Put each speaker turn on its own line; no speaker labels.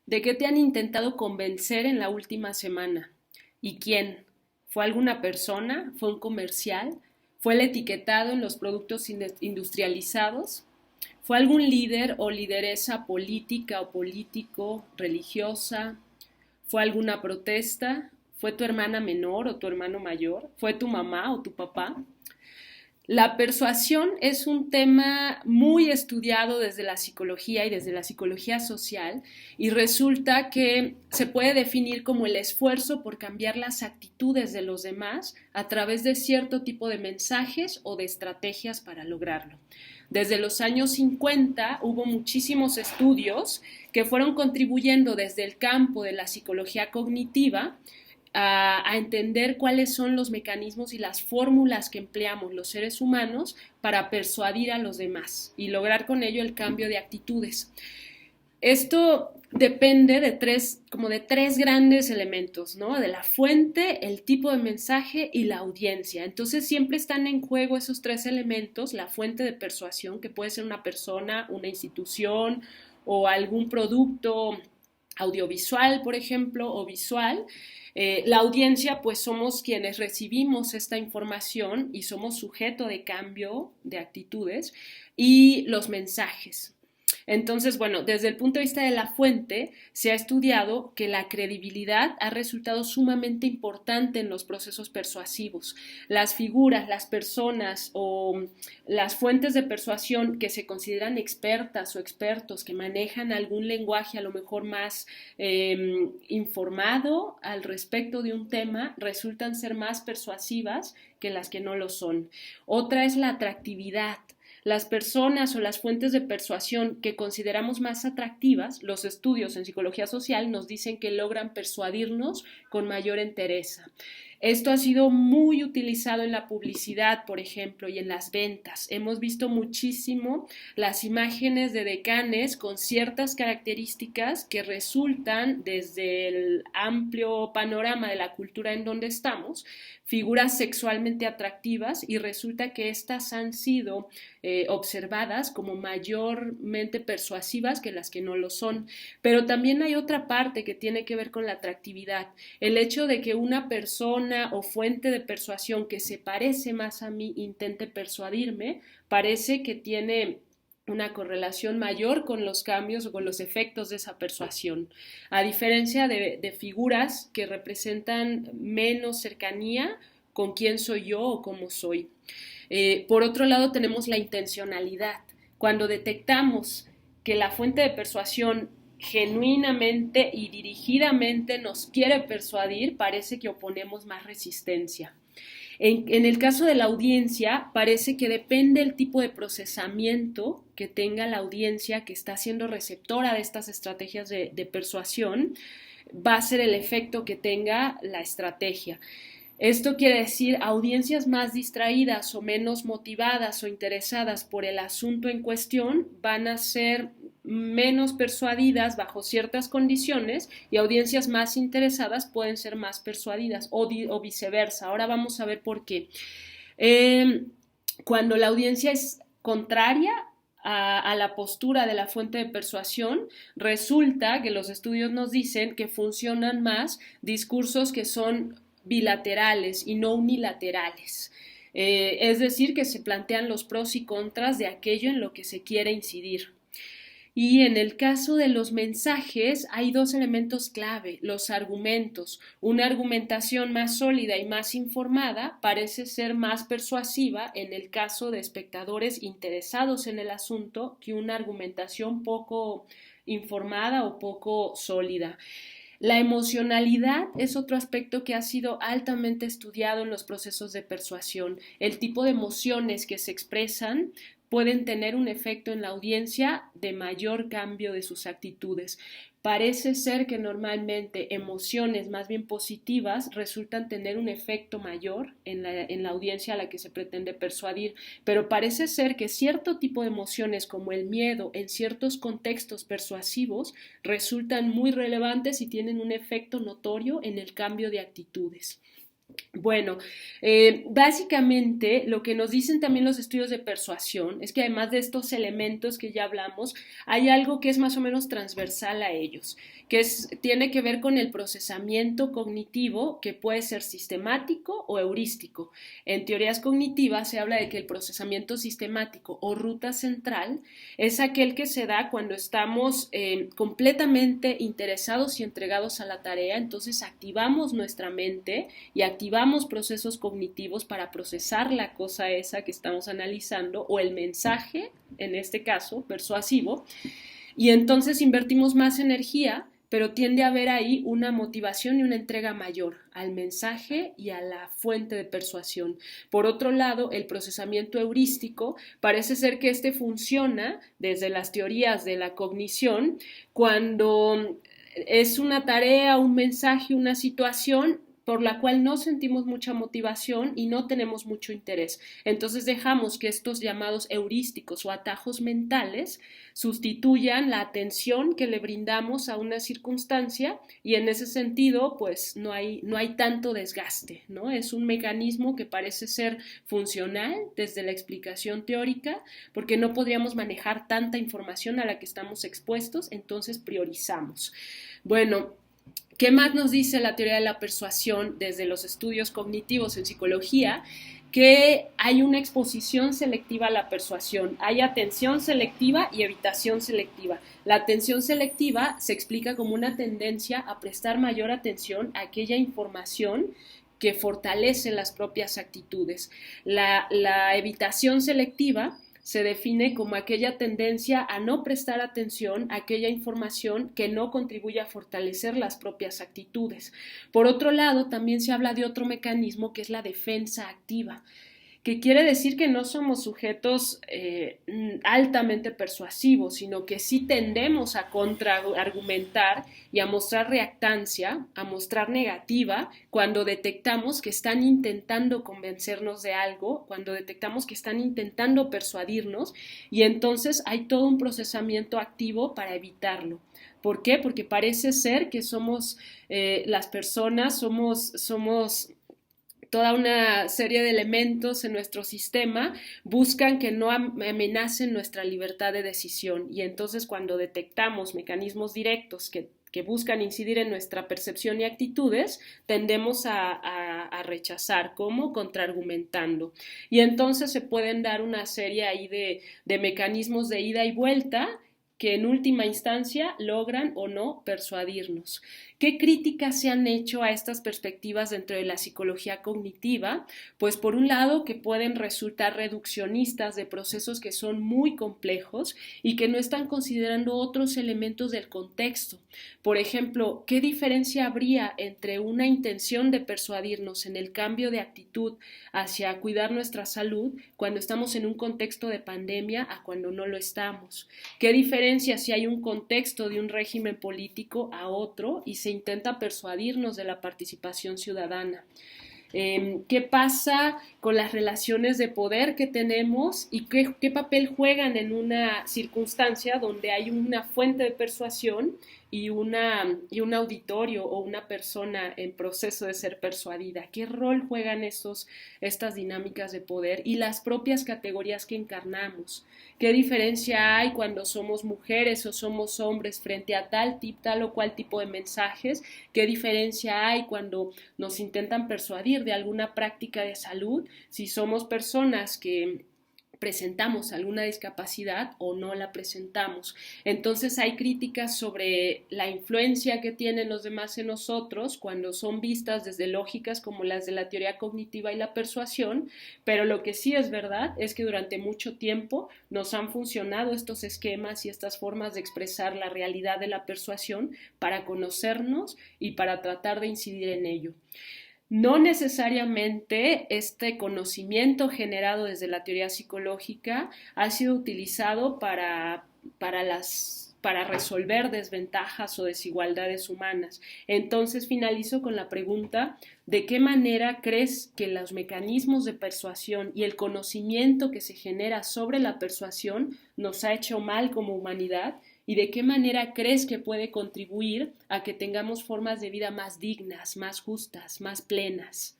¿De qué te han intentado convencer en la última semana? ¿Y quién? ¿Fue alguna persona? ¿Fue un comercial? ¿Fue el etiquetado en los productos industrializados? ¿Fue algún líder o lideresa política o político, religiosa? ¿Fue alguna protesta? ¿Fue tu hermana menor o tu hermano mayor? ¿Fue tu mamá o tu papá? La persuasión es un tema muy estudiado desde la psicología y desde la psicología social, y resulta que se puede definir como el esfuerzo por cambiar las actitudes de los demás a través de cierto tipo de mensajes o de estrategias para lograrlo. Desde los años 50 hubo muchísimos estudios que fueron contribuyendo desde el campo de la psicología cognitiva a entender cuáles son los mecanismos y las fórmulas que empleamos los seres humanos para persuadir a los demás y lograr con ello el cambio de actitudes. Esto depende de tres grandes elementos, ¿no? De la fuente, el tipo de mensaje y la audiencia. Entonces siempre están en juego esos tres elementos: la fuente de persuasión, que puede ser una persona, una institución o algún producto audiovisual, por ejemplo, o visual. La audiencia, pues somos quienes recibimos esta información y somos sujeto de cambio de actitudes, y los mensajes. Entonces, bueno, desde el punto de vista de la fuente, se ha estudiado que la credibilidad ha resultado sumamente importante en los procesos persuasivos. Las figuras, las personas o las fuentes de persuasión que se consideran expertas o expertos, que manejan algún lenguaje a lo mejor más informado al respecto de un tema, resultan ser más persuasivas que las que no lo son. Otra es la atractividad. Las personas o las fuentes de persuasión que consideramos más atractivas, los estudios en psicología social nos dicen que logran persuadirnos con mayor entereza. Esto ha sido muy utilizado en la publicidad, por ejemplo, y en las ventas. Hemos visto muchísimo las imágenes de decanes con ciertas características que resultan, desde el amplio panorama de la cultura en donde estamos, figuras sexualmente atractivas, y resulta que estas han sido observadas como mayormente persuasivas que las que no lo son. Pero también hay otra parte que tiene que ver con la atractividad. El hecho de que una persona o fuente de persuasión que se parece más a mí intente persuadirme, parece que tiene una correlación mayor con los cambios o con los efectos de esa persuasión, a diferencia de figuras que representan menos cercanía con quién soy yo o cómo soy. Por otro lado, tenemos la intencionalidad. Cuando detectamos que la fuente de persuasión genuinamente y dirigidamente nos quiere persuadir, parece que oponemos más resistencia. En el caso de la audiencia, parece que depende el tipo de procesamiento que tenga la audiencia que está siendo receptora de estas estrategias de persuasión, va a ser el efecto que tenga la estrategia. Esto quiere decir, audiencias más distraídas o menos motivadas o interesadas por el asunto en cuestión van a ser menos persuadidas bajo ciertas condiciones, y audiencias más interesadas pueden ser más persuadidas, o viceversa. Ahora vamos a ver por qué. Cuando la audiencia es contraria a la postura de la fuente de persuasión, resulta que los estudios nos dicen que funcionan más discursos que son bilaterales y no unilaterales. Es decir, que se plantean los pros y contras de aquello en lo que se quiere incidir. Y en el caso de los mensajes hay dos elementos clave: los argumentos. Una argumentación más sólida y más informada parece ser más persuasiva en el caso de espectadores interesados en el asunto que una argumentación poco informada o poco sólida. La emocionalidad es otro aspecto que ha sido altamente estudiado en los procesos de persuasión. El tipo de emociones que se expresan pueden tener un efecto en la audiencia de mayor cambio de sus actitudes. Parece ser que normalmente emociones más bien positivas resultan tener un efecto mayor en la audiencia a la que se pretende persuadir, pero parece ser que cierto tipo de emociones como el miedo en ciertos contextos persuasivos resultan muy relevantes y tienen un efecto notorio en el cambio de actitudes. Bueno, básicamente lo que nos dicen también los estudios de persuasión es que además de estos elementos que ya hablamos, hay algo que es más o menos transversal a ellos, tiene que ver con el procesamiento cognitivo que puede ser sistemático o heurístico. En teorías cognitivas se habla de que el procesamiento sistemático o ruta central es aquel que se da cuando estamos completamente interesados y entregados a la tarea, entonces activamos nuestra mente y activamos procesos cognitivos para procesar la cosa esa que estamos analizando o el mensaje, en este caso, persuasivo, y entonces invertimos más energía, pero tiende a haber ahí una motivación y una entrega mayor al mensaje y a la fuente de persuasión. Por otro lado, el procesamiento heurístico parece ser que este funciona desde las teorías de la cognición cuando es una tarea, un mensaje, una situación por la cual no sentimos mucha motivación y no tenemos mucho interés. Entonces dejamos que estos llamados heurísticos o atajos mentales sustituyan la atención que le brindamos a una circunstancia y en ese sentido pues no hay tanto desgaste, ¿no? Es un mecanismo que parece ser funcional desde la explicación teórica porque no podríamos manejar tanta información a la que estamos expuestos, entonces priorizamos. Bueno, ¿qué más nos dice la teoría de la persuasión desde los estudios cognitivos en psicología? Que hay una exposición selectiva a la persuasión, hay atención selectiva y evitación selectiva. La atención selectiva se explica como una tendencia a prestar mayor atención a aquella información que fortalece las propias actitudes. La evitación selectiva se define como aquella tendencia a no prestar atención a aquella información que no contribuye a fortalecer las propias actitudes. Por otro lado, también se habla de otro mecanismo que es la defensa activa, que quiere decir que no somos sujetos altamente persuasivos, sino que sí tendemos a contraargumentar y a mostrar reactancia, a mostrar negativa, cuando detectamos que están intentando convencernos de algo, cuando detectamos que están intentando persuadirnos, y entonces hay todo un procesamiento activo para evitarlo. ¿Por qué? Porque parece ser que somos, las personas, somos toda una serie de elementos en nuestro sistema buscan que no amenacen nuestra libertad de decisión y entonces cuando detectamos mecanismos directos que buscan incidir en nuestra percepción y actitudes, tendemos a rechazar, como contraargumentando. Y entonces se pueden dar una serie ahí de mecanismos de ida y vuelta que en última instancia logran o no persuadirnos. ¿Qué críticas se han hecho a estas perspectivas dentro de la psicología cognitiva? Pues por un lado que pueden resultar reduccionistas de procesos que son muy complejos y que no están considerando otros elementos del contexto. Por ejemplo, ¿qué diferencia habría entre una intención de persuadirnos en el cambio de actitud hacia cuidar nuestra salud cuando estamos en un contexto de pandemia a cuando no lo estamos? ¿Qué diferencia si hay un contexto de un régimen político a otro y se intenta persuadirnos de la participación ciudadana? ¿Qué pasa con las relaciones de poder que tenemos y qué papel juegan en una circunstancia donde hay una fuente de persuasión y un auditorio o una persona en proceso de ser persuadida? ¿Qué rol juegan estas dinámicas de poder y las propias categorías que encarnamos? ¿Qué diferencia hay cuando somos mujeres o somos hombres frente a tal o cual tipo de mensajes? ¿Qué diferencia hay cuando nos intentan persuadir de alguna práctica de salud si somos personas que presentamos alguna discapacidad o no la presentamos? Entonces hay críticas sobre la influencia que tienen los demás en nosotros cuando son vistas desde lógicas como las de la teoría cognitiva y la persuasión, pero lo que sí es verdad es que durante mucho tiempo nos han funcionado estos esquemas y estas formas de expresar la realidad de la persuasión para conocernos y para tratar de incidir en ello. No necesariamente este conocimiento generado desde la teoría psicológica ha sido utilizado para resolver desventajas o desigualdades humanas. Entonces finalizo con la pregunta: ¿de qué manera crees que los mecanismos de persuasión y el conocimiento que se genera sobre la persuasión nos ha hecho mal como humanidad? ¿Y de qué manera crees que puede contribuir a que tengamos formas de vida más dignas, más justas, más plenas?